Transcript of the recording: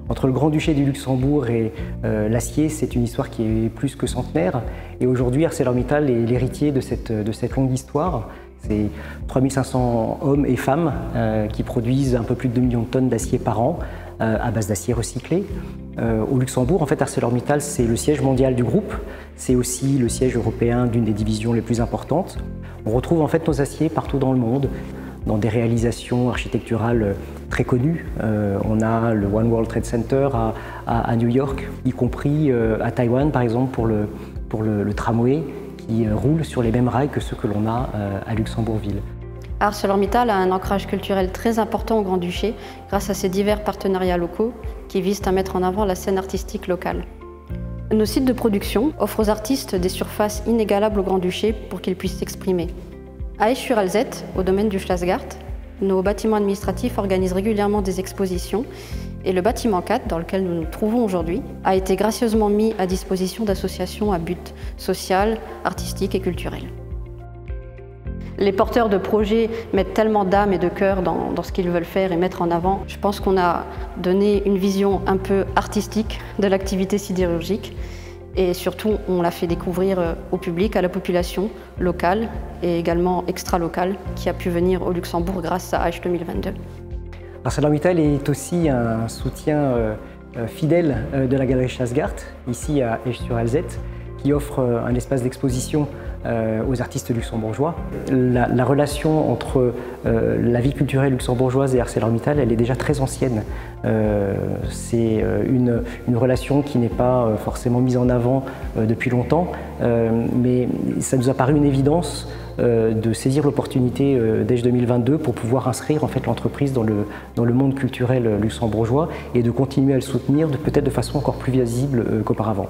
Entre le Grand-Duché du Luxembourg et l'acier, c'est une histoire qui est plus que centenaire. Et aujourd'hui, ArcelorMittal est l'héritier de cette longue histoire. C'est 3500 hommes et femmes qui produisent un peu plus de 2 millions de tonnes d'acier par an à base d'acier recyclé. Au Luxembourg, en fait, ArcelorMittal, c'est le siège mondial du groupe. C'est aussi le siège européen d'une des divisions les plus importantes. On retrouve en fait nos aciers partout dans le monde, dans des réalisations architecturales très connues. On a le One World Trade Center à New York, y compris à Taïwan, par exemple, pour le tramway qui roule sur les mêmes rails que ceux que l'on a à Luxembourgville. ArcelorMittal a un ancrage culturel très important au Grand-Duché grâce à ses divers partenariats locaux qui visent à mettre en avant la scène artistique locale. Nos sites de production offrent aux artistes des surfaces inégalables au Grand-Duché pour qu'ils puissent s'exprimer. À Esch-sur-Alzette, au domaine du Schlossgart, nos bâtiments administratifs organisent régulièrement des expositions et le bâtiment 4, dans lequel nous nous trouvons aujourd'hui, a été gracieusement mis à disposition d'associations à but social, artistique et culturel. Les porteurs de projets mettent tellement d'âme et de cœur dans ce qu'ils veulent faire et mettre en avant. Je pense qu'on a donné une vision un peu artistique de l'activité sidérurgique et surtout on l'a fait découvrir au public, à la population locale et également extra-locale qui a pu venir au Luxembourg grâce à H 2022. ArcelorMittal est aussi un soutien fidèle de la galerie Schlossgart, ici à Esch-sur-Alzette, qui offre un espace d'exposition aux artistes luxembourgeois. La relation entre la vie culturelle luxembourgeoise et ArcelorMittal, elle est déjà très ancienne. C'est une relation qui n'est pas forcément mise en avant depuis longtemps, mais ça nous a paru une évidence de saisir l'opportunité d'Esch 2022 pour pouvoir inscrire en fait l'entreprise dans le monde culturel luxembourgeois et de continuer à le soutenir peut-être de façon encore plus visible qu'auparavant.